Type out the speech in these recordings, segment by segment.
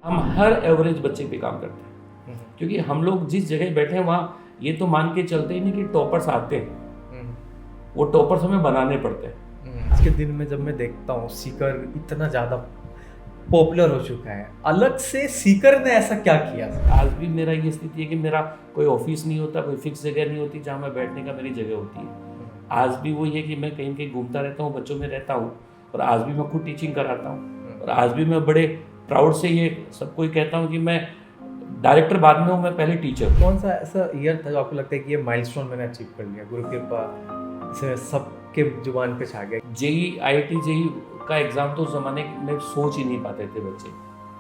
हम हर एवरेज बच्चे पे काम करते हैं, क्योंकि हम लोग जिस जगह बैठे हैं वहाँ ये तो मान के चलते ही नहीं कि टॉपर्स आते हैं, वो टॉपर्स हमें बनाने पड़ते हैं। आज के दिन में जब मैं देखता हूँ सीकर इतना ज़्यादा पॉपुलर हो चुका है, अलग से सीकर ने ऐसा क्या किया? आज भी मेरा ये स्थिति है कि मेरा कोई ऑफिस नहीं होता, कोई फिक्स जगह नहीं होती जहाँ मैं बैठने का मेरी जगह होती है। आज भी वही है कि मैं कहीं कहीं घूमता रहता हूँ, बच्चों में रहता हूँ, और आज भी मैं खुद टीचिंग कराता हूँ। और आज भी मैं बड़े प्राउड से ये सबको ही कहता हूँ कि मैं डायरेक्टर बाद में हूँ, मैं पहले टीचर। कौन सा ऐसा ईयर था जो आपको लगता है कि ये माइलस्टोन मैंने अचीव कर लिया, गुरु कृपा से सबके जुबान पे छा गया? जेई IIT जेई का एग्ज़ाम तो उस ज़माने में सोच ही नहीं पाते थे बच्चे,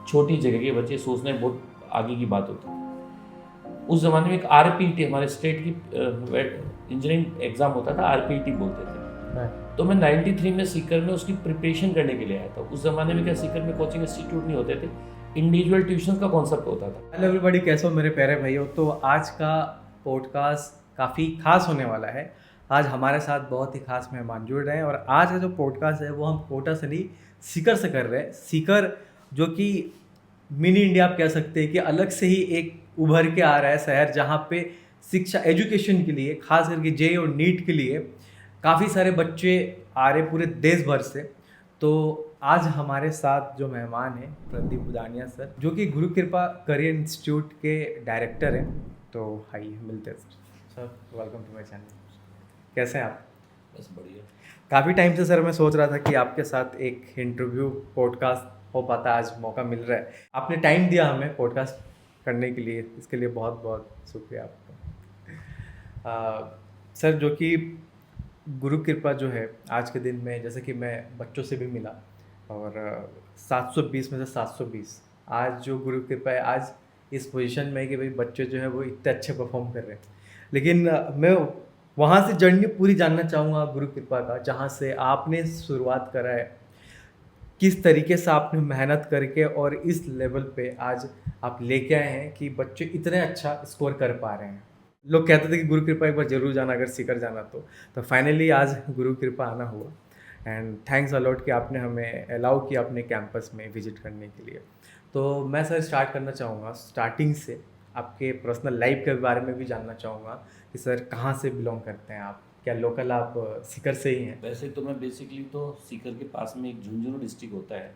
छोटी जगह के बच्चे सोचने बहुत आगे की बात होती थी। उस ज़माने में एक RPT हमारे स्टेट की इंजीनियरिंग एग्ज़ाम होता था, RPT बोलते थे। तो मैं 93 में सीकर में उसकी प्रिपरेशन करने के लिए आया था। उस ज़माने में क्या सीकर में कोचिंग इंस्टीट्यूट नहीं होते थे, इंडिविजुअल ट्यूशन का कॉन्सेप्ट होता था। हेलो एवरीबॉडी, कैसे हो मेरे प्यारे भाइयों? तो आज का पॉडकास्ट काफ़ी खास होने वाला है। आज हमारे साथ बहुत ही खास मेहमान जुड़ रहे हैं और आज का जो पॉडकास्ट है वो हम कोटा से नहीं, सीकर से कर रहे हैं। सीकर जो कि मिनी इंडिया आप कह सकते हैं कि अलग से ही एक उभर के आ रहा है शहर, जहाँ पे शिक्षा एजुकेशन के लिए, खास करके जेई और नीट के लिए काफ़ी सारे बच्चे आ रहे पूरे देश भर से। तो आज हमारे साथ जो मेहमान हैं प्रदीप उदानिया सर, जो कि गुरु कृपा करियर इंस्टीट्यूट के डायरेक्टर हैं। तो आइए मिलते हैं sir. Welcome to my channel. कैसे हैं आप? बस बढ़िया। काफ़ी टाइम से सर मैं सोच रहा था कि आपके साथ एक इंटरव्यू पॉडकास्ट हो पाता, आज मौका मिल रहा है। आपने टाइम दिया हमें पॉडकास्ट करने के लिए, इसके लिए बहुत बहुत शुक्रिया आपका। सर, जो कि गुरु कृपा जो है आज के दिन में, जैसे कि मैं बच्चों से भी मिला और 720 में से 720 आज जो गुरु कृपा है आज इस पोजीशन में है कि भाई बच्चे जो है वो इतने अच्छे परफॉर्म कर रहे हैं। लेकिन मैं वहाँ से जर्नी पूरी जानना चाहूँगा गुरु कृपा का, जहाँ से आपने शुरुआत करा है, किस तरीके से आपने मेहनत करके और इस लेवल पे आज आप लेके आए हैं कि बच्चे इतने अच्छा स्कोर कर पा रहे हैं। लोग कहते थे कि गुरु कृपा एक बार जरूर जाना, अगर सीकर जाना तो फाइनली आज गुरु कृपा आना हुआ। एंड थैंक्स अलॉट कि आपने हमें अलाउ किया अपने कैंपस में विजिट करने के लिए। तो मैं सर स्टार्ट करना चाहूँगा स्टार्टिंग से, आपके पर्सनल लाइफ के बारे में भी जानना चाहूँगा कि सर कहाँ से बिलोंग करते हैं आप? क्या लोकल आप सीकर से ही हैं? वैसे तो मैं बेसिकली तो सीकर के पास में एक झुंझुनू डिस्ट्रिक्ट होता है,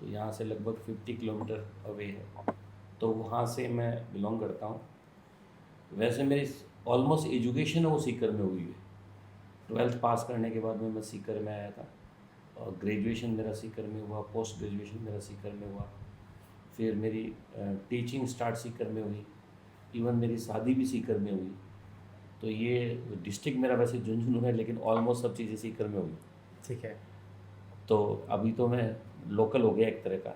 तो यहाँ से लगभग 50 किलोमीटर अवे है, तो वहाँ से मैं बिलोंग करता हूँ। वैसे मेरी ऑलमोस्ट एजुकेशन है वो सीकर में हुई है। 12th पास करने के बाद में मैं सीकर में आया था, और ग्रेजुएशन मेरा सीकर में हुआ, पोस्ट ग्रेजुएशन मेरा सीकर में हुआ, फिर मेरी टीचिंग स्टार्ट सीकर में हुई, इवन मेरी शादी भी सीकर में हुई। तो ये डिस्ट्रिक्ट मेरा वैसे झुंझुनू है, लेकिन ऑलमोस्ट सब चीज़ें सीकर में हुई। ठीक है। तो अभी तो मैं लोकल हो गया एक तरह का।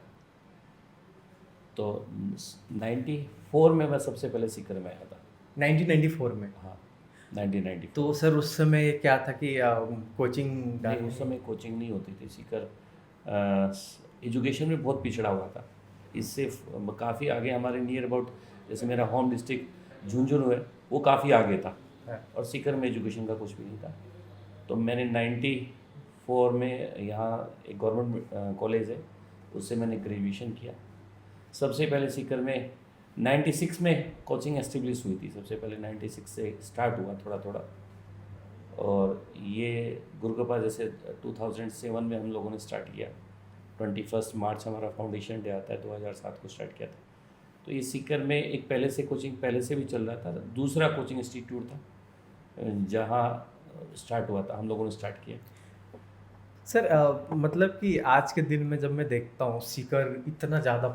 तो 94 में मैं सबसे पहले सीकर में आया था। 1994 में? हाँ, 1994। तो सर उस समय क्या था कि कोचिंग नहीं, उस समय कोचिंग नहीं होती थी। सीकर एजुकेशन में बहुत पिछड़ा हुआ था। इससे काफ़ी आगे हमारे नियर अबाउट, जैसे मेरा होम डिस्ट्रिक्ट झुंझुनू है, वो काफ़ी आगे था, और सीकर में एजुकेशन का कुछ भी नहीं था। तो मैंने 94 में यहाँ एक गवर्नमेंट कॉलेज है, उससे मैंने ग्रेजुएशन किया। सबसे पहले सीकर में 96 में कोचिंग एस्टेब्लिश हुई थी, सबसे पहले 96 से स्टार्ट हुआ थोड़ा थोड़ा। और ये गुरु कृपा जैसे 2007 में हम लोगों ने स्टार्ट किया। 21 मार्च हमारा फाउंडेशन डे आता है, 2007 को स्टार्ट किया था। तो ये सीकर में एक पहले से कोचिंग पहले से भी चल रहा था, दूसरा कोचिंग इंस्टीट्यूट था जहाँ स्टार्ट हुआ था, हम लोगों ने स्टार्ट किया। सर मतलब कि आज के दिन में जब मैं देखता हूँ सीकर इतना ज़्यादा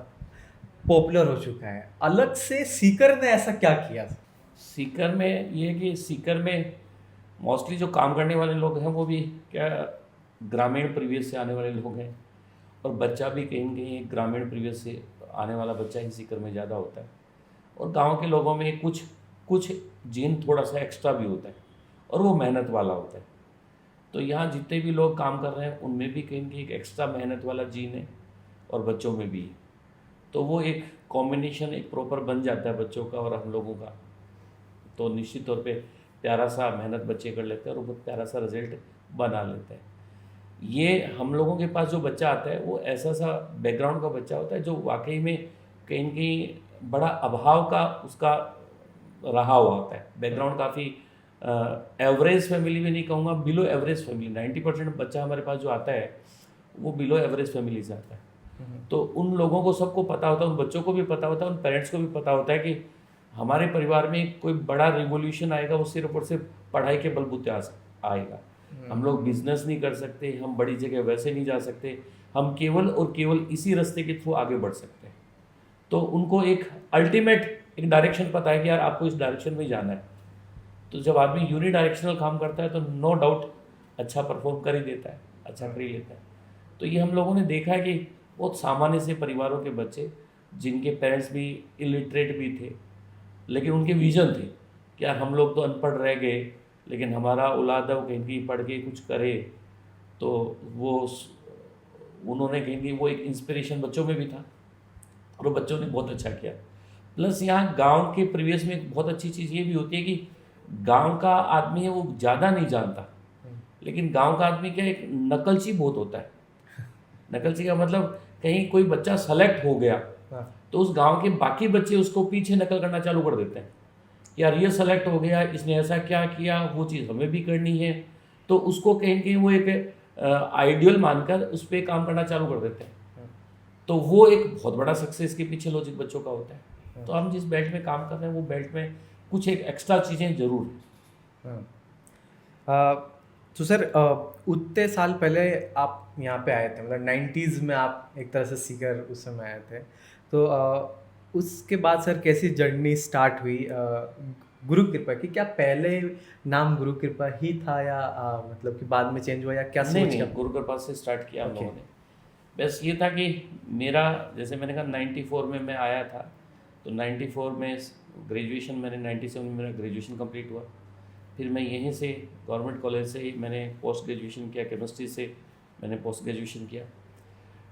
पॉपुलर हो चुका है, अलग से सीकर ने ऐसा क्या किया? सीकर में ये है कि सीकर में मोस्टली जो काम करने वाले लोग हैं वो भी क्या ग्रामीण परिवेश से आने वाले लोग हैं, और बच्चा भी कहीं न कहीं एक ग्रामीण परिवेश से आने वाला बच्चा ही सीकर में ज़्यादा होता है। और गांव के लोगों में कुछ कुछ जीन थोड़ा सा एक्स्ट्रा भी होता है, और वो मेहनत वाला होता है। तो यहाँ जितने भी लोग काम कर रहे हैं उनमें भी कहीं न कहीं एक एक्स्ट्रा मेहनत वाला जीन है, और बच्चों में भी है। तो वो एक कॉम्बिनेशन एक प्रॉपर बन जाता है बच्चों का और हम लोगों का। तो निश्चित तौर पे प्यारा सा मेहनत बच्चे कर लेते हैं और वो बहुत प्यारा सा रिजल्ट बना लेते हैं। ये हम लोगों के पास जो बच्चा आता है वो ऐसा सा बैकग्राउंड का बच्चा होता है जो वाकई में कहीं न कहीं बड़ा अभाव का उसका रहा हुआ होता है। बैकग्राउंड काफ़ी एवरेज फैमिली में नहीं कहूँगा, बिलो एवरेज फैमिली। 90% बच्चा हमारे पास जो आता है वो बिलो एवरेज फैमिली से आता है। तो उन लोगों को सबको पता होता है, उन बच्चों को भी पता होता है, उन पेरेंट्स को भी पता होता है कि हमारे परिवार में कोई बड़ा रिवोल्यूशन आएगा वो सिर्फ और सिर्फ पढ़ाई के बलबूते आएगा। हम लोग बिजनेस नहीं कर सकते, हम बड़ी जगह वैसे नहीं जा सकते, हम केवल और केवल इसी रास्ते के थ्रू आगे बढ़ सकते हैं। तो उनको एक अल्टीमेट एक डायरेक्शन पता है कि यार आपको इस डायरेक्शन में जाना है। तो जब आदमी यूनिडायरेक्शनल काम करता है तो नो डाउट अच्छा परफॉर्म कर ही देता है, अच्छा कर ही लेता है। तो ये हम लोगों ने देखा है कि बहुत सामान्य से परिवारों के बच्चे जिनके पेरेंट्स भी इलिटरेट भी थे, लेकिन उनके विजन थे कि यार हम लोग तो अनपढ़ रह गए, लेकिन हमारा औलाद है वो कहीं कहीं पढ़ के कुछ करे। तो उन्होंने कहीं वो एक इंस्पिरेशन बच्चों में भी था और वो बच्चों ने बहुत अच्छा किया। प्लस यहाँ गांव के परिवेश में एक बहुत अच्छी चीज़ ये भी होती है कि गांव का आदमी है वो ज़्यादा नहीं जानता, लेकिन गांव का आदमी क्या एक नकलची बहुत होता है। नकलची का मतलब कहीं कोई बच्चा सेलेक्ट हो गया तो उस गांव के बाकी बच्चे उसको पीछे नकल करना चालू कर देते हैं। यार ये सेलेक्ट हो गया, इसने ऐसा क्या किया, वो चीज़ हमें भी करनी है। तो उसको कहीं कहीं वो एक आइडियल मानकर उस पर काम करना चालू कर देते हैं। तो वो एक बहुत बड़ा सक्सेस के पीछे लॉजिक बच्चों का होता है। तो हम जिस बेल्ट में काम कर रहे हैं वो बेल्ट में कुछ एक एक्स्ट्रा चीज़ें जरूर हैं। तो सर उतने साल पहले आप यहाँ पे आए थे, मतलब 90s में आप एक तरह से सीकर उस समय आए थे। तो उसके बाद सर कैसी जर्नी स्टार्ट हुई गुरु कृपा की? क्या पहले नाम गुरु कृपा ही था या मतलब कि बाद में चेंज हुआ या क्या नहीं सोच नहीं, के? गुरु कृपा से स्टार्ट किया हम Okay. लोगों ने। बस ये था कि मेरा जैसे मैंने कहा 94 में मैं आया था, तो 94 में ग्रेजुएशन मैंने 97 में मेरा ग्रेजुएशन कंप्लीट हुआ। फिर मैं यहीं से गवर्नमेंट कॉलेज से ही मैंने पोस्ट ग्रेजुएशन किया, केमिस्ट्री से मैंने पोस्ट ग्रेजुएशन किया।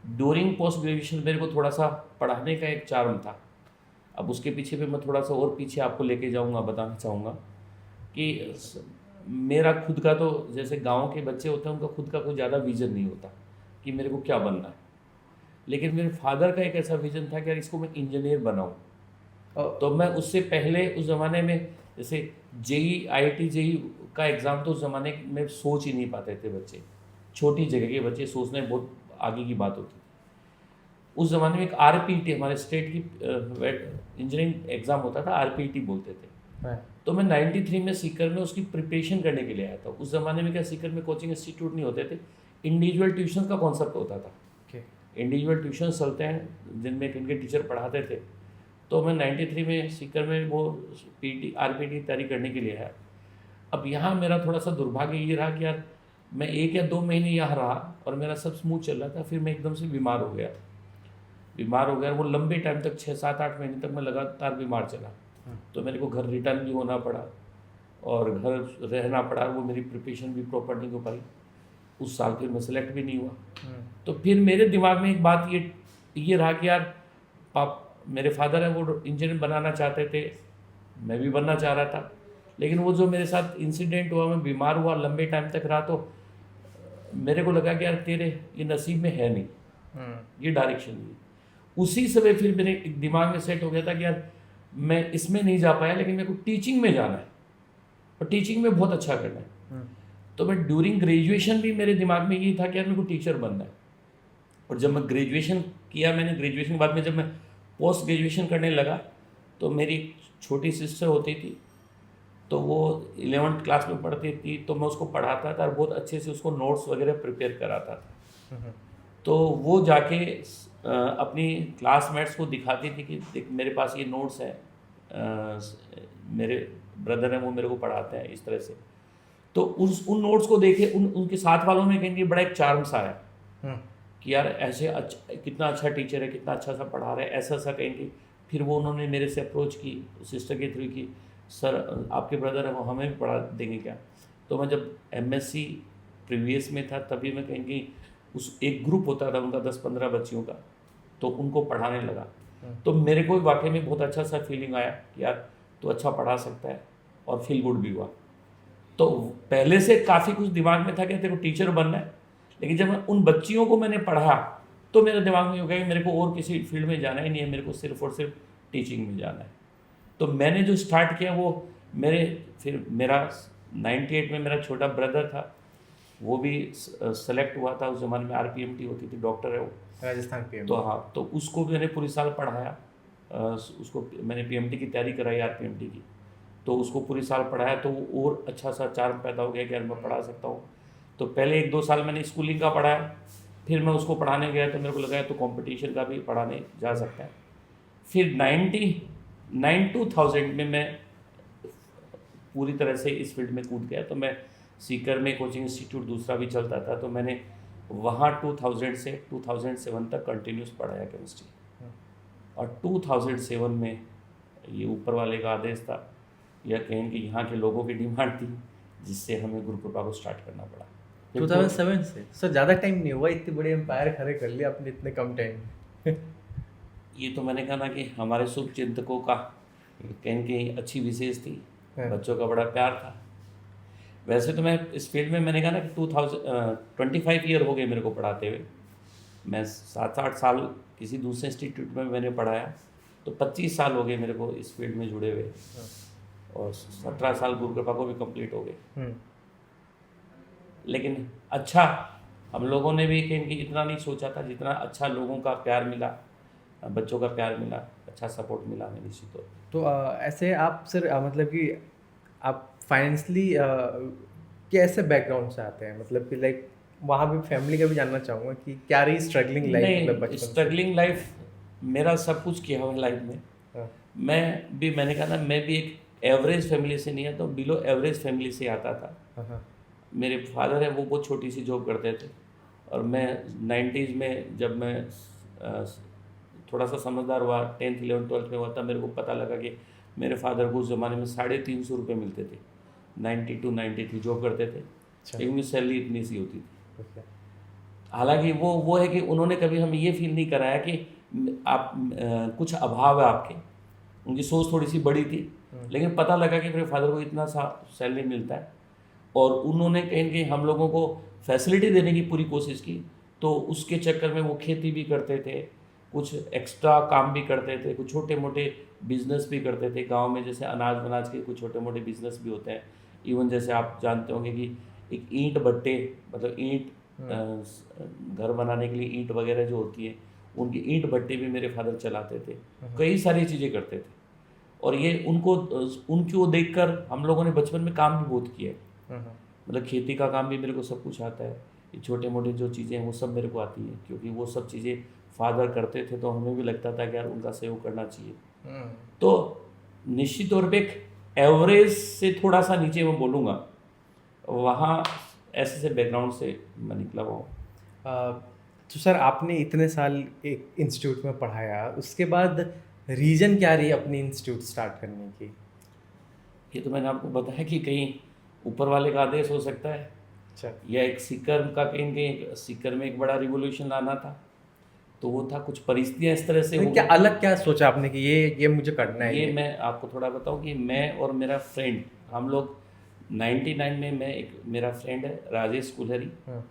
ड्यूरिंग पोस्ट ग्रेजुएशन मेरे को थोड़ा सा पढ़ाने का एक चार्म था। अब उसके पीछे भी मैं थोड़ा सा और पीछे आपको लेके जाऊंगा, बताना चाहूँगा कि मेरा खुद का तो जैसे गांव के बच्चे होते हैं उनका खुद का कोई ज़्यादा विजन नहीं होता कि मेरे को क्या बनना है, लेकिन मेरे फादर का एक ऐसा विजन था कि यार इसको मैं इंजीनियर बनाऊँ। तो मैं उससे पहले उस ज़माने में जैसे जेई IIT जेई का एग्ज़ाम तो उस ज़माने में सोच ही नहीं पाते थे बच्चे, छोटी जगह के बच्चे सोचने बहुत आगे की बात होती थी। उस ज़माने में एक RPT हमारे स्टेट की इंजीनियरिंग एग्ज़ाम होता था, RPT बोलते थे। तो मैं 93 में सीकर में उसकी प्रिपरेशन करने के लिए आया था। उस ज़माने में क्या सीकर में कोचिंग इंस्टीट्यूट नहीं होते थे, इंडिविजुअल ट्यूशन का कॉन्सेप्ट होता था। इंडिविजुअल ट्यूशन चलते हैं जिनमें इनके टीचर पढ़ाते थे। तो मैं 93 में सीकर में वो RPT तैयारी करने के लिए आया। अब यहाँ मेरा थोड़ा सा दुर्भाग्य ये रहा कि यार मैं 1 या 2 महीने यहाँ रहा और मेरा सब स्मूथ चल रहा था, फिर मैं एकदम से बीमार हो गया। वो लंबे टाइम तक 6-7-8 महीने तक मैं लगातार बीमार चला। तो मेरे को घर रिटर्न भी होना पड़ा और घर रहना पड़ा, वो मेरी प्रिपरेशन भी प्रॉपर नहीं हो पाई। उस साल फिर मैं सेलेक्ट भी नहीं हुआ। तो फिर मेरे दिमाग में एक बात ये रहा कि यार मेरे फादर हैं वो इंजीनियर बनाना चाहते थे, मैं भी बनना चाह रहा था, लेकिन वो जो मेरे साथ इंसिडेंट हुआ, मैं बीमार हुआ, लंबे टाइम तक रहा, तो मेरे को लगा कि यार तेरे ये नसीब में है नहीं, ये डायरेक्शन नहीं। उसी समय फिर मेरे दिमाग में सेट हो गया था कि यार मैं इसमें नहीं जा पाया, लेकिन मेरे को टीचिंग में जाना है और टीचिंग में बहुत अच्छा करना है। तो मैं ड्यूरिंग ग्रेजुएशन भी मेरे दिमाग में ये था कि यार मेरे को टीचर बनना है। और जब मैं ग्रेजुएशन किया, मैंने ग्रेजुएशन के बाद में जब मैं पोस्ट ग्रेजुएशन करने लगा तो मेरी छोटी सिस्टर होती थी, तो वो 11th क्लास में पढ़ती थी, तो मैं उसको पढ़ाता था और बहुत अच्छे से उसको नोट्स वगैरह प्रिपेयर कराता था। तो वो जाके अपनी क्लासमेट्स को दिखाती थी कि देख मेरे पास ये नोट्स हैं, मेरे ब्रदर हैं वो मेरे को पढ़ाते हैं इस तरह से। तो उन नोट्स को देखे उनके साथ वालों में कहेंगे बड़ा एक चार्म सा आया कि यार ऐसे कितना अच्छा टीचर है, कितना अच्छा सा पढ़ा रहा है, ऐसा सा कहेंगे। फिर वो उन्होंने मेरे से अप्रोच की सिस्टर के थ्रू की सर आपके ब्रदर है वो हमें भी पढ़ा देंगे क्या। तो मैं जब MSc प्रीवियस में था तभी मैं कहेंगे उस एक ग्रुप होता था उनका 10-15 बच्चियों का, तो उनको पढ़ाने लगा। तो मेरे को वाकई में बहुत अच्छा सा फीलिंग आया कि यार तो अच्छा पढ़ा सकता है, और फील गुड भी हुआ। तो पहले से काफ़ी कुछ दिमाग में था कि तेरे को टीचर बनना है, लेकिन जब उन बच्चियों को मैंने पढ़ा तो मेरे दिमाग में हो गया कि मेरे को और किसी फील्ड में जाना ही नहीं है, मेरे को सिर्फ और सिर्फ टीचिंग में जाना है। तो मैंने जो स्टार्ट किया वो फिर मेरा 98 में मेरा छोटा ब्रदर था, वो भी सेलेक्ट हुआ था। उस ज़माने में RPMT होती थी, डॉक्टर है वो, राजस्थान पीएम। तो हाँ, तो उसको भी मैंने पूरी साल पढ़ाया। उसको मैंने PMT की तैयारी कराई, RPMT की, तो उसको पूरी साल पढ़ाया। तो वो और अच्छा सा चार्म पैदा हो गया कि यार मैं पढ़ा सकता हूँ। तो पहले 1-2 साल मैंने स्कूलिंग का पढ़ाया, फिर मैं उसको पढ़ाने गया तो मेरे को लगा तो कंपटीशन का भी पढ़ाने जा सकता है। फिर 2000 में मैं पूरी तरह से इस फील्ड में कूद गया। तो मैं सीकर में कोचिंग इंस्टीट्यूट दूसरा भी चलता था, तो मैंने वहाँ 2000 से 2007 तक कंटिन्यूस पढ़ाया केमिस्ट्री। और 2007 में ये ऊपर वाले का आदेश था, या कहें कि यहाँ के लोगों की डिमांड थी, जिससे हमें गुरु कृपा को स्टार्ट करना पड़ा। 2007 से सर ज़्यादा टाइम नहीं हुआ, इतने बड़े एम्पायर खड़े कर लिए आपने इतने कम टाइम में। ये तो मैंने कहा ना कि हमारे शुभ चिंतकों का कहीं कहीं अच्छी विशेष थी, बच्चों का बड़ा प्यार था। वैसे तो मैं इस फील्ड में, मैंने कहा ना कि 25 ईयर हो गए मेरे को पढ़ाते हुए। मैं 7-8 साल किसी दूसरे इंस्टीट्यूट में मैंने पढ़ाया, तो 25 साल हो गए मेरे को इस फील्ड में जुड़े हुए, और 17 साल गुरु कृपा को भी कंप्लीट हो गए। लेकिन अच्छा, हम लोगों ने भी कहीं कि इतना नहीं सोचा था जितना अच्छा लोगों का प्यार मिला, बच्चों का प्यार मिला, अच्छा सपोर्ट मिला हमें निश्चित तौर पर। तो ऐसे आप सर मतलब कि आप फाइनेंशली कैसे बैकग्राउंड से आते हैं, मतलब कि लाइक वहाँ भी फैमिली का भी जानना चाहूँगा कि क्या रही स्ट्रगलिंग लाइफ, मतलब नहीं, बचपन से? स्ट्रगलिंग लाइफ, मेरा सब कुछ किया हुआ है लाइफ में। हाँ, मैंने कहा ना, मैं भी एक एवरेज फैमिली से नहीं आता, तो बिलो एवरेज फैमिली से आता था। हाँ, हाँ, मेरे फादर है वो बहुत छोटी सी जॉब करते थे, और मैं 90s में जब मैं थोड़ा सा समझदार हुआ, 10th 11th 12th में हुआ, तब मेरे को पता लगा कि मेरे फादर को उस ज़माने में 350 रुपये मिलते थे। 92 93 जॉब करते थे, अच्छा, लेकिन उनकी सैलरी इतनी सी होती थी। ओके, हालांकि वो है कि उन्होंने कभी हमें ये फील नहीं कराया कि आप कुछ अभाव है आपके। उनकी सोच थोड़ी सी बड़ी थी, लेकिन पता लगा कि मेरे फादर को इतना सा सैलरी मिलता है, और उन्होंने कहीं न कहीं हम लोगों को फैसिलिटी देने की पूरी कोशिश की। तो उसके चक्कर में वो खेती भी करते थे, कुछ एक्स्ट्रा काम भी करते थे, कुछ छोटे मोटे बिजनेस भी करते थे गांव में, जैसे अनाज वनाज के कुछ छोटे मोटे बिजनेस भी होते हैं। इवन जैसे आप जानते होंगे कि एक ईंट भट्टे, मतलब ईंट घर बनाने के लिए ईंट वगैरह जो होती है, उनकी ईंट भट्टे भी मेरे फादर चलाते थे। कई सारी चीज़ें करते थे, और ये उनको देखकर हम लोगों ने बचपन में काम भी बहुत किया है। मतलब खेती का काम भी मेरे को सब कुछ आता है, ये छोटे मोटे जो चीज़ें हैं वो सब मेरे को आती हैं, क्योंकि वो सब चीज़ें फादर करते थे, तो हमें भी लगता था कि यार उनका सहयोग करना चाहिए। तो निश्चित तौर पे एक एवरेज से थोड़ा सा नीचे मैं बोलूँगा, वहाँ ऐसे बैकग्राउंड से मैं निकला हुआ हूँ। तो सर आपने इतने साल एक इंस्टीट्यूट में पढ़ाया, उसके बाद रीजन क्या रही अपनी इंस्टीट्यूट स्टार्ट करने की? ये तो मैंने आपको बताया कि कहीं ऊपर वाले का आदेश हो सकता है, अच्छा, या एक सीकर का कहीं सीकर में एक बड़ा रिवोल्यूशन लाना था, तो वो था। कुछ परिस्थितियाँ इस तरह से हो क्या गई। अलग क्या सोचा आपने कि ये मुझे करना है? ये मैं आपको थोड़ा बताऊं कि मैं और मेरा फ्रेंड, हम लोग 99 में, मैं एक मेरा फ्रेंड है राजेश कुलहरी, हाँ,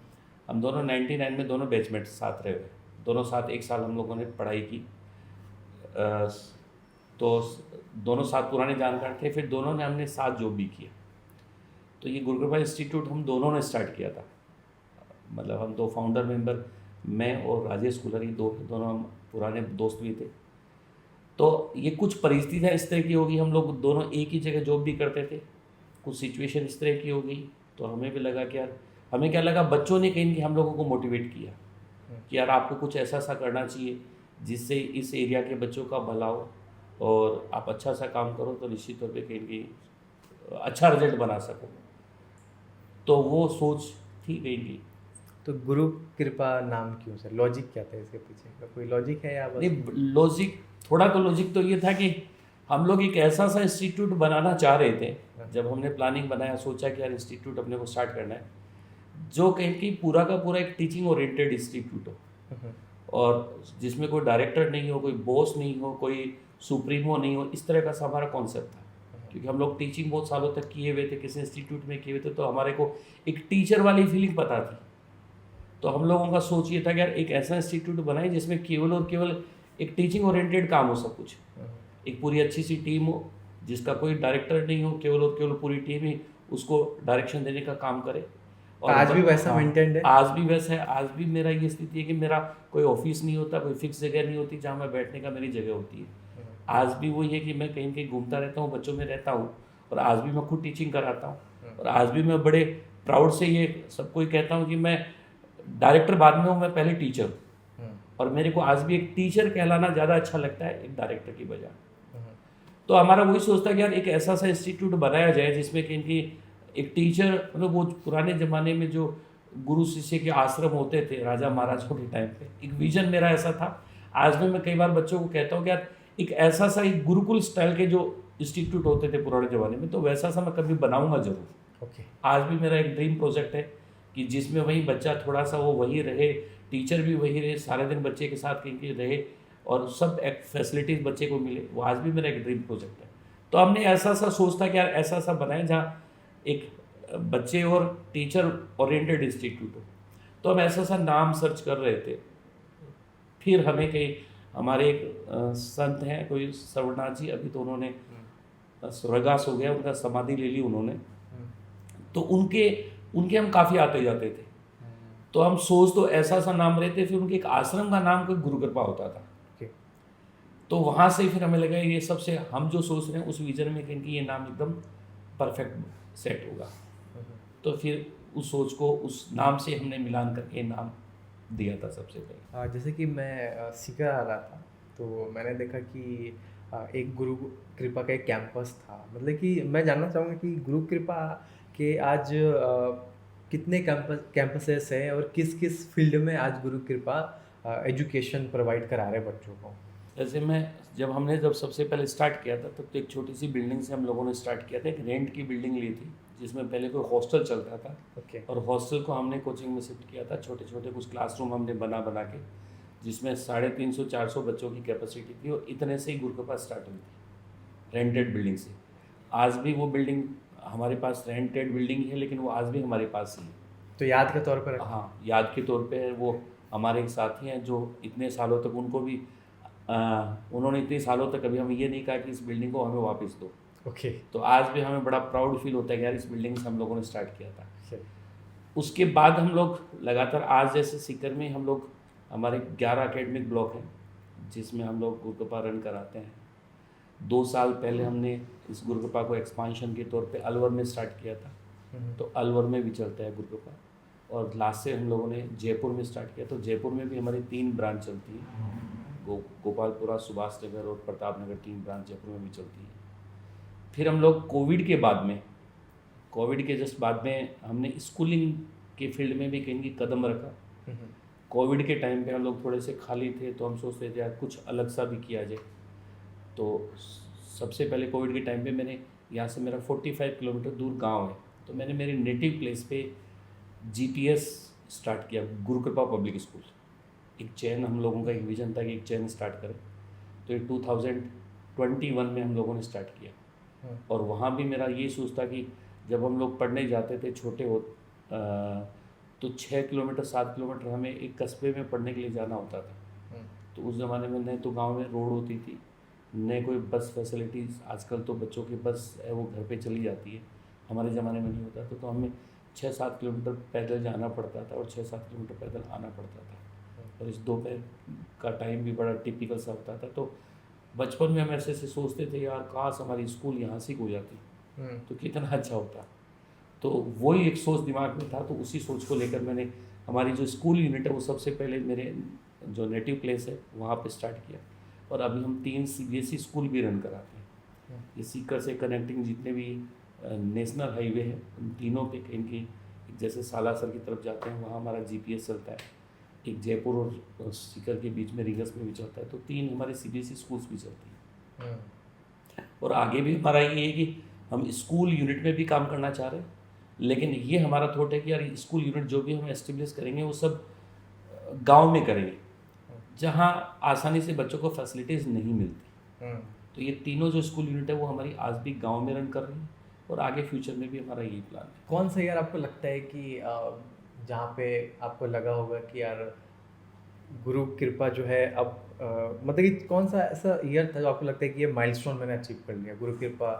हम दोनों 99 में दोनों बैचमेट साथ रहे हुए, दोनों साथ एक साल हम लोगों ने पढ़ाई की। तो दोनों साथ पुराने जानकार थे, फिर दोनों ने हमने साथ जॉब भी किया। तो ये गुरु कृपा इंस्टीट्यूट हम दोनों ने स्टार्ट किया था, मतलब हम दो फाउंडर मेंबर, मैं और राजेश कुलहरी, दोनों हम पुराने दोस्त भी थे। तो ये कुछ परिस्थितियाँ इस तरह की होगी, हम लोग दोनों एक ही जगह जॉब भी करते थे, कुछ सिचुएशन इस तरह की हो गई, तो हमें भी लगा कि यार, हमें क्या लगा, बच्चों ने कहीं हम लोगों को मोटिवेट किया कि यार आपको कुछ ऐसा सा करना चाहिए जिससे इस एरिया के बच्चों का भला हो, और आप अच्छा सा काम करो तो निश्चित तौर पे कहीं अच्छा रिजल्ट बना सको। तो वो सोच थी कहीं की। तो गुरु कृपा नाम क्यों सर? लॉजिक क्या था इसके पीछे का? कोई लॉजिक है या बस? नहीं, लॉजिक थोड़ा तो लॉजिक तो ये था कि हम लोग एक ऐसा सा इंस्टीट्यूट बनाना चाह रहे थे। जब हमने प्लानिंग बनाया, सोचा कि यार इंस्टीट्यूट अपने को स्टार्ट करना है जो कहीं की पूरा का पूरा एक टीचिंग ओरिएंटेड इंस्टीट्यूट हो, और जिसमें कोई डायरेक्टर नहीं हो, कोई बॉस नहीं हो, कोई सुप्रीमो नहीं हो, इस तरह का सा हमारा कॉन्सेप्ट था। क्योंकि हम लोग टीचिंग बहुत सालों तक किए हुए थे, किसी इंस्टीट्यूट में किए हुए थे, तो हमारे को एक टीचर वाली फीलिंग पता थी। तो हम लोगों का सोच ये था कि यार एक ऐसा इंस्टीट्यूट बनाए जिसमें केवल और केवल एक टीचिंग ओरिएंटेड काम हो सब कुछ, एक पूरी अच्छी सी टीम हो जिसका कोई डायरेक्टर नहीं हो, केवल और केवल पूरी टीम ही उसको डायरेक्शन देने का काम करे। आज भी वैसा हाँ, मेंटेन्ड है? आज भी वैसा है। आज भी मेरा ये स्थिति है कि मेरा कोई ऑफिस नहीं होता, कोई फिक्स जगह नहीं होती जहाँ मैं बैठने का मेरी जगह होती है। आज भी वही है कि मैं कहीं कहीं घूमता रहता हूँ, बच्चों में रहता हूँ, और आज भी मैं खुद टीचिंग कराता हूँ। और आज भी मैं बड़े प्राउड से ये सबको ही कहता हूँ कि मैं डायरेक्टर बाद में हूँ, मैं पहले टीचर हूँ। और मेरे को आज भी एक टीचर कहलाना ज़्यादा अच्छा लगता है एक डायरेक्टर की बजाय। तो हमारा वही सोचता है कि यार एक ऐसा सा इंस्टीट्यूट बनाया जाए जिसमें कि इनकी एक टीचर, मतलब वो पुराने ज़माने में जो गुरु शिष्य के आश्रम होते थे राजा महाराजों के टाइम पे, एक विजन मेरा ऐसा था। आज भी मैं कई बार बच्चों को कहता हूँ कि यार एक ऐसा सा एक गुरुकुल स्टाइल के जो इंस्टीट्यूट होते थे पुराने ज़माने में, तो वैसा सा मैं कभी बनाऊंगा जरूर। ओके। आज भी मेरा एक ड्रीम प्रोजेक्ट है कि जिसमें वही बच्चा थोड़ा सा वो वही रहे, टीचर भी वही रहे, सारे दिन बच्चे के साथ कहीं कहीं रहे और सब एक फैसिलिटीज़ बच्चे को मिले। वो आज भी मेरा एक ड्रीम प्रोजेक्ट है। तो हमने ऐसा सा सोचता कि यार ऐसा सा बनाए जहाँ एक बच्चे और टीचर ओरिएंटेड इंस्टीट्यूट हो। तो हम ऐसा सा नाम सर्च कर रहे थे। फिर हमें कई हमारे एक संत हैं कोई सर्वनाथ जी, अभी तो उन्होंने स्वर्गवास हो गया, उनका समाधि ले ली उन्होंने। तो उनके उनके हम काफ़ी आते जाते थे। तो हम सोच तो ऐसा सा नाम रहे थे। फिर उनके एक आश्रम का नाम कोई गुरु कृपा होता था। तो वहाँ से फिर हमें लगा ये सबसे हम जो सोच रहे हैं उस विजन में कि ये नाम एकदम परफेक्ट सेट होगा। तो फिर उस सोच को उस नाम से हमने मिलान करके नाम दिया था सबसे पहले। जैसे कि मैं सीकर आ रहा था तो मैंने देखा कि एक गुरु कृपा का एक कैंपस था। मतलब कि मैं जानना चाहूँगा कि गुरु कृपा के आज कितने कैंपसेस हैं और किस किस फील्ड में आज गुरु कृपा एजुकेशन प्रोवाइड करा रहे हैं बच्चों को। जैसे हमने जब सबसे पहले स्टार्ट किया था तब तो एक छोटी सी बिल्डिंग से हम लोगों ने स्टार्ट किया था। एक रेंट की बिल्डिंग ली थी जिसमें पहले कोई हॉस्टल चलता था। ओके। और हॉस्टल को हमने कोचिंग में शिफ्ट किया था। छोटे छोटे कुछ क्लासरूम हमने बना के, जिसमें 350-400 बच्चों की कैपेसिटी थी। और इतने से ही गुरु कृपा स्टार्ट हुई थी, रेंटेड बिल्डिंग से। आज भी वो बिल्डिंग हमारे पास रेंटेड बिल्डिंग है, लेकिन वो आज भी हमारे पास ही है। तो याद के तौर पर? हाँ, याद के तौर पे है। वो हमारे एक साथी हैं जो इतने सालों तक उनको भी उन्होंने इतने सालों तक कभी हमें ये नहीं कहा कि इस बिल्डिंग को हमें वापस दो। ओके। तो आज भी हमें बड़ा प्राउड फील होता है कि यार इस बिल्डिंग से हम लोगों ने स्टार्ट किया था। उसके बाद हम लोग लगातार आज जैसे सीकर में हम लोग हमारे 11 एकेडमिक ब्लॉक हैं जिसमें हम लोग गुरु कृपा रन कराते हैं। 2 साल पहले हमने इस गुरु कृपा को एक्सपांशन के तौर पे अलवर में स्टार्ट किया था। तो अलवर में भी चलता है गुरु कृपा। और लास्ट से हम लोगों ने जयपुर में स्टार्ट किया। तो जयपुर में भी हमारी 3 ब्रांच चलती है। गोपालपुरा, सुभाष नगर और प्रताप नगर 3 ब्रांच जयपुर में भी चलती है। फिर हम लोग कोविड के जस्ट बाद में हमने स्कूलिंग के फील्ड में भी कहीं कदम रखा। कोविड के टाइम पे हम लोग थोड़े से खाली थे तो हम सोचते थे यार कुछ अलग सा भी किया जाए। तो सबसे पहले कोविड के टाइम पे मैंने यहाँ से मेरा 45 किलोमीटर दूर गांव है, तो मैंने मेरे नेटिव प्लेस पे GPS स्टार्ट किया, गुरु कृपा पब्लिक स्कूल। एक चैन, हम लोगों का एक विजन था कि एक चैन स्टार्ट करें। तो ये 2021 में हम लोगों ने स्टार्ट किया। और वहाँ भी मेरा ये सोच था कि जब हम लोग पढ़ने जाते थे छोटे हो तो 6 किलोमीटर 7 किलोमीटर हमें एक कस्बे में पढ़ने के लिए जाना होता था। तो उस ज़माने में न तो गांव में रोड होती थी, न कोई बस फैसिलिटीज़। आजकल तो बच्चों की बस है वो घर पे चली जाती है, हमारे ज़माने में नहीं होता था। तो हमें 6-7 किलोमीटर पैदल जाना पड़ता था और 6-7 किलोमीटर पैदल आना पड़ता था। और इस दोपहर का टाइम भी बड़ा टिपिकल सा होता था। तो बचपन में हम ऐसे सोचते थे यार काश हमारी स्कूल यहाँ से हो जाती तो कितना अच्छा होता। तो वही एक सोच दिमाग में था। तो उसी सोच को लेकर मैंने हमारी जो स्कूल यूनिट है वो सबसे पहले मेरे जो नेटिव प्लेस है वहाँ पे स्टार्ट किया। और अभी हम 3 CBSE स्कूल भी रन कराते हैं। ये सीकर से कनेक्टिंग जितने भी नेशनल हाईवे है उन तीनों पे इनकी, जैसे सालासर की तरफ जाते हैं वहाँ हमारा GPS चलता है। एक जयपुर और सीकर के बीच में रीगस में भी चलता है। तो 3 हमारे CBSE स्कूल्स भी चलती हैं। और आगे भी हमारा ये है कि हम स्कूल यूनिट में भी काम करना चाह रहे हैं। लेकिन ये हमारा थॉट है कि यार स्कूल यूनिट जो भी हम एस्टेब्लिश करेंगे वो सब गांव में करेंगे जहां आसानी से बच्चों को फैसिलिटीज़ नहीं मिलती। तो ये तीनों जो स्कूल यूनिट है वो हमारी आज भी गांव में रन कर रही है और आगे फ्यूचर में भी हमारा यही प्लान है। कौन सा यार आपको लगता है कि जहाँ पे आपको लगा होगा कि यार गुरु कृपा जो है अब मतलब कि कौन सा ऐसा ईयर था जो आपको लगता है कि ये माइलस्टोन मैंने अचीव कर लिया, गुरु कृपा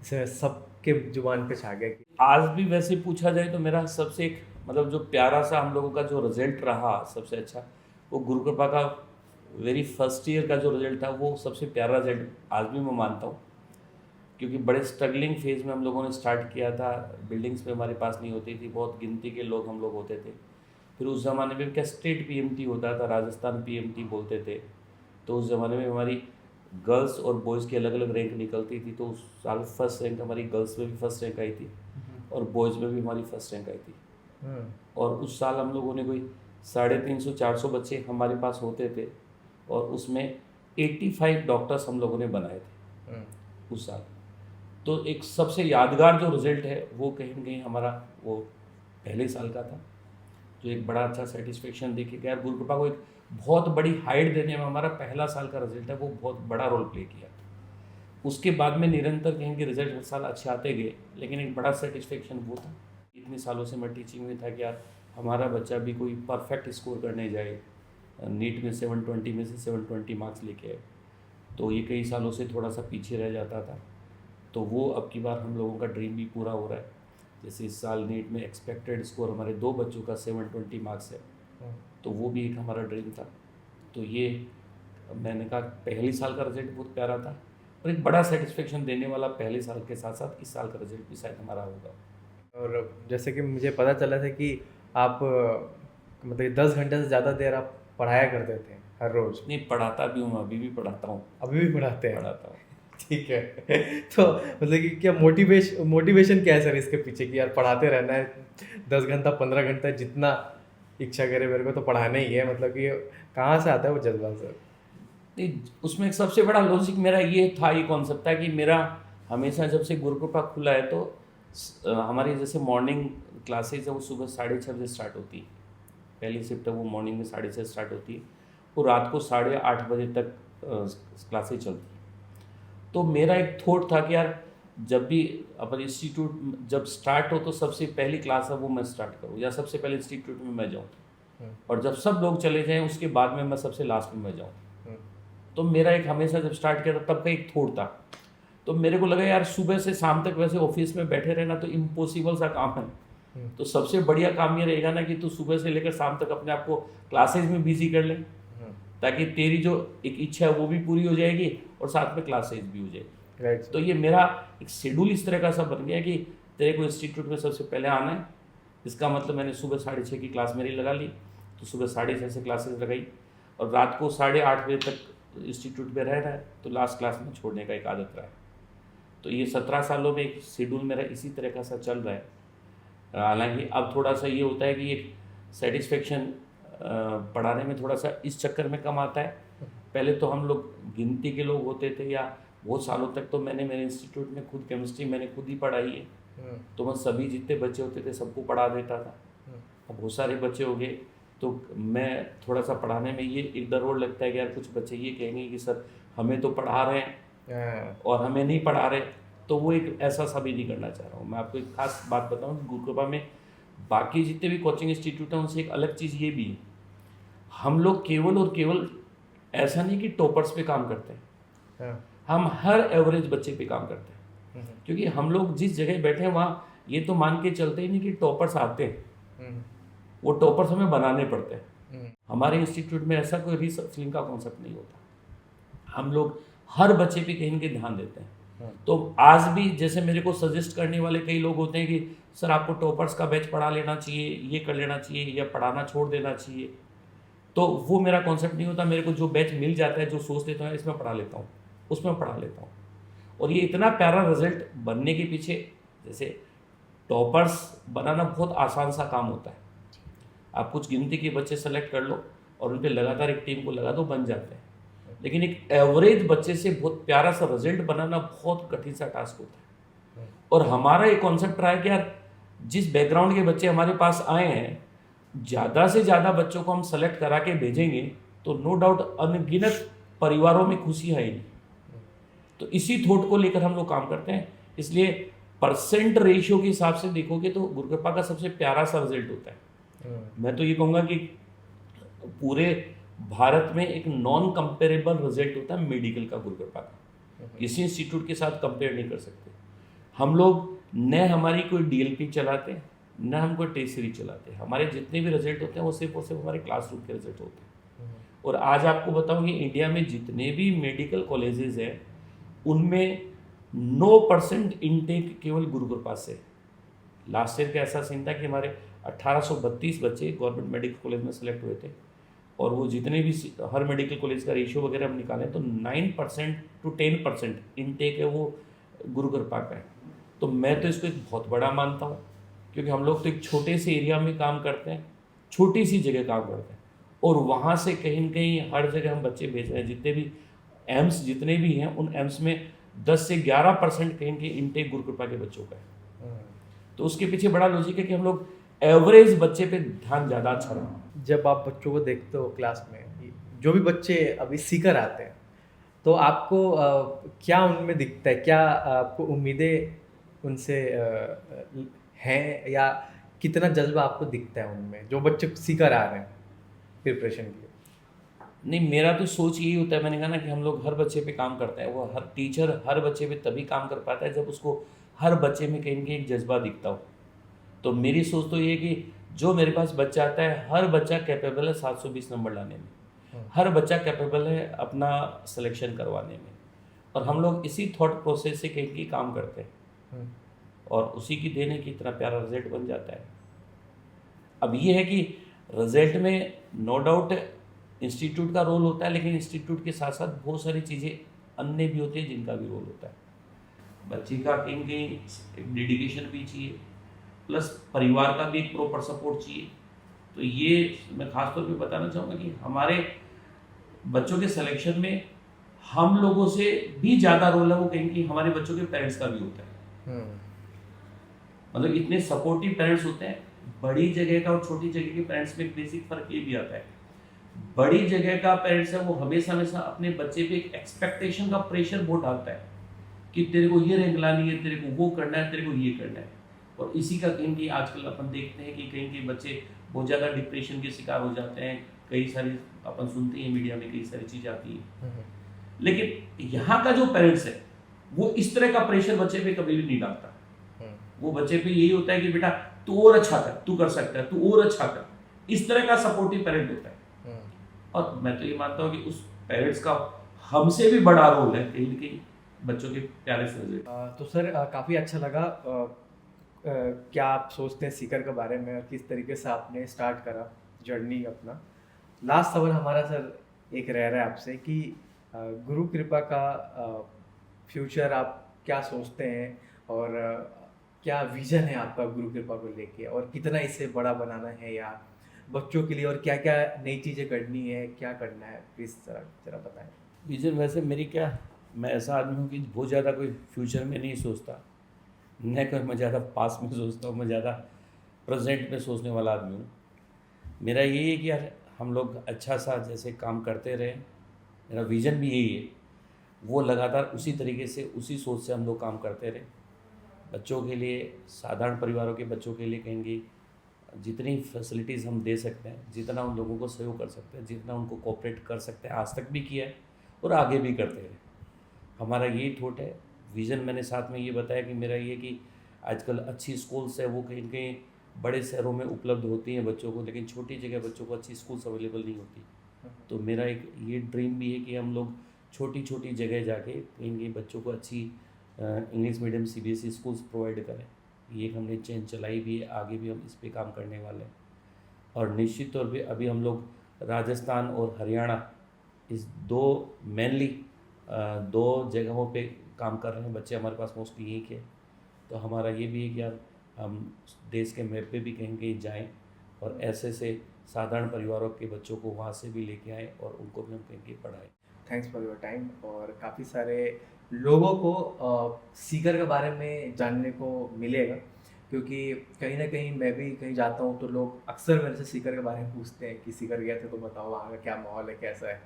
इसे सबके जुबान पे छा गया कि आज भी वैसे पूछा जाए तो मेरा सबसे एक मतलब जो प्यारा सा हम लोगों का जो रिजल्ट रहा सबसे अच्छा, वो गुरु कृपा का वेरी फर्स्ट ईयर का जो रिजल्ट था वो सबसे प्यारा रिजल्ट आज भी मैं मानता हूँ। क्योंकि बड़े स्ट्रगलिंग फेज में हम लोगों ने स्टार्ट किया था, बिल्डिंग्स पे हमारे पास नहीं होती थी, बहुत गिनती के लोग हम लोग होते थे। फिर उस ज़माने में क्या स्टेट पीएमटी होता था, राजस्थान पीएमटी बोलते थे। तो उस ज़माने में हमारी गर्ल्स और बॉयज़ की अलग अलग रैंक निकलती थी। तो उस साल फर्स्ट रैंक हमारी गर्ल्स में भी फर्स्ट रैंक आई थी और बॉयज़ में भी हमारी फर्स्ट रैंक आई थी। और उस साल हम लोगों ने कोई 350-400 बच्चे हमारे पास होते थे और उसमें 85 डॉक्टर्स हम लोगों ने बनाए थे उस साल। तो एक सबसे यादगार जो रिज़ल्ट है वो कहीं न कहीं हमारा वो पहले साल का था, जो एक बड़ा अच्छा सेटिस्फेक्शन देखे कि यार गुरु कृपा को एक बहुत बड़ी हाइट देने में हमारा पहला साल का रिजल्ट है वो बहुत बड़ा रोल प्ले किया। उसके बाद में निरंतर कहीं के रिजल्ट हर साल अच्छे आते गए, लेकिन एक बड़ा सेटिस्फेक्शन वो था। इतने सालों से मैं टीचिंग में था कि यार हमारा बच्चा भी कोई परफेक्ट स्कोर करने जाए, नीट में 720 में से 720 मार्क्स लेके आए। तो ये कई सालों से थोड़ा सा पीछे रह जाता था, तो वो अब की बार हम लोगों का ड्रीम भी पूरा हो रहा है। जैसे इस साल नीट में एक्सपेक्टेड स्कोर हमारे 2 बच्चों का 720 मार्क्स है, तो वो भी एक हमारा ड्रीम था। तो ये मैंने कहा पहले साल का रिजल्ट बहुत प्यारा था और एक बड़ा सेटिस्फेक्शन देने वाला पहले साल के साथ साथ इस साल का रिजल्ट भी शायद हमारा होगा। और जैसे कि मुझे पता चला था कि आप मतलब 10 घंटे से ज़्यादा देर आप पढ़ाया करते थे हर रोज़। नहीं, पढ़ाता भी हूँ, अभी भी पढ़ाता हूँ। अभी भी पढ़ाते हैं? पढ़ाता हूँ। ठीक है। तो मतलब कि क्या मोटिवेशन क्या है सर इसके पीछे कि यार पढ़ाते रहना है 10 घंटा 15 घंटा जितना इच्छा करे मेरे को तो पढ़ाना ही है, मतलब कि कहाँ से आता है वो जज्बा सर? नहीं, उसमें एक सबसे बड़ा लॉजिक मेरा ये था, ये कॉन्सेप्ट था कि मेरा हमेशा जब से गुरु कृपा खुला है तो हमारी जैसे मॉर्निंग क्लासेज है वो सुबह 6:30 बजे स्टार्ट होती है। पहली शिफ्ट है वो मॉर्निंग में 6:30 स्टार्ट होती है, वो रात को 8:30 बजे तक क्लासेज चलती है। तो मेरा एक थॉट था कि यार जब भी अपन इंस्टीट्यूट जब स्टार्ट हो तो सबसे पहली क्लास है वो मैं स्टार्ट करूँ या सबसे पहले इंस्टीट्यूट में मैं जाऊँ, और जब सब लोग चले जाएं उसके बाद में मैं सबसे लास्ट में मैं जाऊँ। तो मेरा एक हमेशा जब स्टार्ट किया था तब का एक थॉट था। तो मेरे को लगा यार सुबह से शाम तक वैसे ऑफिस में बैठे रहना तो इम्पॉसिबल सा काम है। तो सबसे बढ़िया काम ये रहेगा ना कि तू सुबह से लेकर शाम तक अपने आप को क्लासेज में बिजी कर ले, ताकि तेरी जो एक इच्छा है वो भी पूरी हो जाएगी और साथ में क्लासेज भी हो जाएगी। राइट। तो ये मेरा एक शेड्यूल इस तरह का सा बन गया कि तेरे को इंस्टीट्यूट में सबसे पहले आना है। इसका मतलब मैंने सुबह 6:30 की क्लास मेरी लगा ली, तो सुबह 6:30 से क्लासेस लगाई और रात को 8:30 बजे तक इंस्टीट्यूट में रह रहा है, तो लास्ट क्लास में छोड़ने का एक आदत रहा है। तो ये 17 सालों में एक शेड्यूल मेरा इसी तरह का सा चल रहा है। हालांकि अब थोड़ा सा ये होता है कि एक सेटिस्फेक्शन पढ़ाने में थोड़ा सा इस चक्कर में कम आता है। पहले तो हम लोग गिनती के लोग होते थे, या बहुत सालों तक तो मैंने मेरे इंस्टीट्यूट में खुद केमिस्ट्री मैंने खुद ही पढ़ाई है, तो मैं सभी जितने बच्चे होते थे सबको पढ़ा देता था। अब बहुत सारे बच्चे हो गए तो मैं थोड़ा सा पढ़ाने में ये एक डर और लगता है कि यार कुछ बच्चे ये कहेंगे कि सर हमें तो पढ़ा रहे हैं और हमें नहीं पढ़ा रहे, तो वो एक ऐसा सा भी नहीं करना चाह रहा हूँ। मैं आपको एक खास बात बताऊँ, गुरु कृपा में बाकी जितने भी कोचिंग इंस्टीट्यूट हैं उनसे एक अलग चीज़ ये भी है, हम लोग केवल और केवल ऐसा नहीं कि टॉपर्स पे काम करते हैं, हम हर एवरेज बच्चे पे काम करते हैं। क्योंकि हम लोग जिस जगह बैठे हैं वहाँ ये तो मान के चलते ही नहीं कि टॉपर्स आते हैं, वो टॉपर्स हमें बनाने पड़ते हैं। हमारे इंस्टीट्यूट में ऐसा कोई रीसर्चिंग का कॉन्सेप्ट नहीं होता, हम लोग हर बच्चे पे कहीं के ध्यान देते हैं। तो आज भी जैसे मेरे को सजेस्ट करने वाले कई लोग होते हैं कि सर आपको टॉपर्स का बैच पढ़ा लेना चाहिए, ये कर लेना चाहिए या पढ़ाना छोड़ देना चाहिए, तो वो मेरा कॉन्सेप्ट नहीं होता। मेरे को जो बैच मिल जाता है, जो सोच लेता हूँ इसमें पढ़ा लेता हूँ, उसमें पढ़ा लेता हूँ। और ये इतना प्यारा रिजल्ट बनने के पीछे, जैसे टॉपर्स बनाना बहुत आसान सा काम होता है, आप कुछ गिनती के बच्चे सेलेक्ट कर लो और उन पर लगातार एक टीम को लगा दो, बन जाते हैं। लेकिन एक एवरेज बच्चे से बहुत प्यारा सा रिजल्ट बनाना बहुत कठिन सा टास्क होता है। और हमारा एक कॉन्सेप्ट रहा है कि यार जिस बैकग्राउंड के बच्चे हमारे पास आए हैं, ज़्यादा से ज़्यादा बच्चों को हम सेलेक्ट करा के भेजेंगे तो नो डाउट अनगिनत परिवारों में खुशी आएगी। तो इसी थॉट को लेकर हम लोग काम करते हैं। इसलिए परसेंट रेशियो के हिसाब से देखोगे तो गुरु कृपा का सबसे प्यारा सा रिजल्ट होता है। मैं तो ये कहूँगा कि पूरे भारत में एक नॉन कंपेरेबल रिजल्ट होता है मेडिकल का गुरु कृपा का, किसी इंस्टीट्यूट के साथ कंपेयर नहीं कर सकते हम लोग। न हमारी कोई डीएलपी चलाते हैं, न हम कोई टेस्ट सीरीज चलाते हैं। हमारे जितने भी रिजल्ट होते हैं वो सिर्फ और सिर्फ हमारे क्लासरूम के रिजल्ट होते हैं। और आज आपको बताऊँ कि इंडिया में जितने भी मेडिकल कॉलेजेस हैं उनमें 9% इनटेक केवल गुरु कृपा से। लास्ट ईयर का ऐसा सीन था कि हमारे 1832 बच्चे गवर्नमेंट मेडिकल कॉलेज में सेलेक्ट हुए थे, और वो जितने भी हर मेडिकल कॉलेज का रेशियो वगैरह हम निकालें तो 9% to 10% इनटेक है वो गुरु कृपा का है। तो मैं तो इसको एक बहुत बड़ा मानता हूँ, क्योंकि हम लोग तो एक छोटे से एरिया में काम करते हैं, छोटी सी जगह काम करते हैं, और वहाँ से कहीं न कहीं हर जगह हम बच्चे भेज रहे हैं। जितने भी एम्स जितने भी हैं उन एम्स में 10 से 11% कहीं के इनटेक गुरु कृपा के बच्चों का है। तो उसके पीछे बड़ा लॉजिक है कि हम लोग एवरेज बच्चे पे ध्यान ज़्यादा अच्छा रहा। जब आप बच्चों को देखते हो क्लास में, जो भी बच्चे अभी सीकर आते हैं, तो आपको क्या उनमें दिखता है? क्या आपको उम्मीदें उनसे हैं, या कितना जज्बा आपको दिखता है उनमें, जो बच्चे सीकर आ रहे हैं प्रिपरेशन के लिए? नहीं, मेरा तो सोच यही होता है, मैंने कहा ना कि हम लोग हर बच्चे पे काम करते हैं। वो हर टीचर हर बच्चे पे तभी काम कर पाता है जब उसको हर बच्चे में कहीं न कहीं एक जज्बा दिखता हो। तो मेरी सोच तो ये है कि जो मेरे पास बच्चा आता है, हर बच्चा कैपेबल है 720 नंबर लाने में, हर बच्चा कैपेबल है अपना सिलेक्शन करवाने में, और हम लोग इसी थॉट प्रोसेस से कहीं कहीं काम करते हैं, और उसी की देने की इतना प्यारा रिजल्ट बन जाता है। अब ये है कि रिजल्ट में नो डाउट इंस्टीट्यूट का रोल होता है, लेकिन इंस्टीट्यूट के साथ साथ बहुत सारी चीज़ें अन्य भी होती हैं जिनका भी रोल होता है। बच्चे का कहीं कहीं एक डेडिकेशन भी चाहिए, प्लस परिवार का भी एक प्रॉपर सपोर्ट चाहिए। तो ये मैं खास तौर पे बताना चाहूँगा कि हमारे बच्चों के सिलेक्शन में हम लोगों से भी ज़्यादा रोल है वो कहीं कि हमारे बच्चों के पेरेंट्स का भी होता है। मतलब इतने सपोर्टिव पेरेंट्स होते हैं। बड़ी जगह का और छोटी जगह के पेरेंट्स में बेसिक फ़र्क ये भी आता है, बड़ी जगह का पेरेंट्स है वो हमेशा हमेशा अपने बच्चे पे एक एक्सपेक्टेशन का प्रेशर बहुत डालता है कि तेरे को ये रैंक लानी है, तेरे को वो करना है, तेरे को ये करना है। और इसी का कहीं कहीं आजकल अपन देखते हैं कि कहीं कहीं बच्चे बहुत ज़्यादा डिप्रेशन के शिकार हो जाते हैं। कई सारी अपन सुनते हैं मीडिया में, कई सारी चीज़ आती है, लेकिन यहाँ का जो पेरेंट्स है वो इस तरह का प्रेशर बच्चे पे कभी भी नहीं डालता। वो बच्चे पे यही होता है कि बेटा तू और अच्छा कर, तू कर सकता है, तू और अच्छा कर, इस तरह का सपोर्टिव पेरेंट होता है। और मैं तो ये मानता हूँ कि उस पेरेंट्स का हमसे भी बड़ा रोल है कहीं ना कहीं बच्चों के प्यारे से रिजल्ट। तो सर काफ़ी अच्छा लगा। क्या आप सोचते हैं सीकर के बारे में, और किस तरीके से आपने स्टार्ट करा जर्नी अपना? लास्ट सवाल हमारा सर एक रह रहा है आपसे कि गुरु कृपा का फ्यूचर आप क्या सोचते हैं, और क्या विजन है आपका गुरु कृपा को लेके, और कितना इसे बड़ा बनाना है या बच्चों के लिए, और क्या क्या नई चीज़ें करनी है, क्या करना है, प्लीज़ जरा बताएं। विजन वैसे मेरी क्या, मैं ऐसा आदमी हूँ कि बहुत ज़्यादा कोई फ्यूचर में नहीं सोचता, न कोई मैं ज़्यादा पास में सोचता हूँ, मैं ज़्यादा प्रेजेंट में सोचने वाला आदमी हूँ। मेरा यही है कि यार हम लोग अच्छा सा जैसे काम करते रहें, मेरा विज़न भी यही है, वो लगातार उसी तरीके से उसी सोच से हम लोग काम करते रहें। बच्चों के लिए, साधारण परिवारों के बच्चों के लिए कहेंगे जितनी फैसिलिटीज़ हम दे सकते हैं, जितना उन लोगों को सहयोग कर सकते हैं, जितना उनको कोऑपरेट कर सकते हैं, आज तक भी किया है और आगे भी करते रहें। हमारा यही थॉट है। विज़न मैंने साथ में ये बताया कि मेरा ये कि आजकल अच्छी स्कूल्स है वो कहीं न कहीं बड़े शहरों में उपलब्ध होती हैं बच्चों को, लेकिन छोटी जगह बच्चों को अच्छी स्कूल्स अवेलेबल नहीं होती। तो मेरा एक ये ड्रीम भी है कि हम लोग छोटी छोटी जगह जाके कहीं न कहीं बच्चों को अच्छी English medium CBSE schools provide करें। ये एक हमने चेन चलाई भी है, आगे भी हम इस पे काम करने वाले हैं। और निश्चित तौर पे अभी हम लोग राजस्थान और हरियाणा इस मेनली दो जगहों पे काम कर रहे हैं। बच्चे हमारे पास मोस्टली यहीं के, तो हमारा ये भी है कि यार हम देश के मैप पे भी कहीं कहीं जाएँ और ऐसे से साधारण परिवारों के बच्चों को वहाँ से भी लेके आएँ और उनको भी हम कहीं कहीं पढ़ाएँ। Thanks for your time. और काफ़ी सारे लोगों को सीकर के बारे में जानने को मिलेगा, क्योंकि कहीं ना कहीं मैं भी कहीं जाता हूँ तो लोग अक्सर मेरे से सीकर के बारे में पूछते हैं कि सीकर गए थे तो बताओ वहाँ का क्या माहौल है, कैसा है।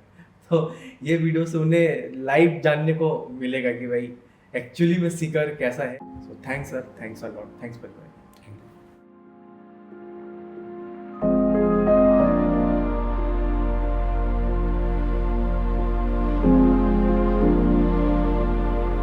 तो ये वीडियो से उन्हें लाइव जानने को मिलेगा कि भाई एक्चुअली में सीकर कैसा है। So thanks sir, thanks a lot, thanks for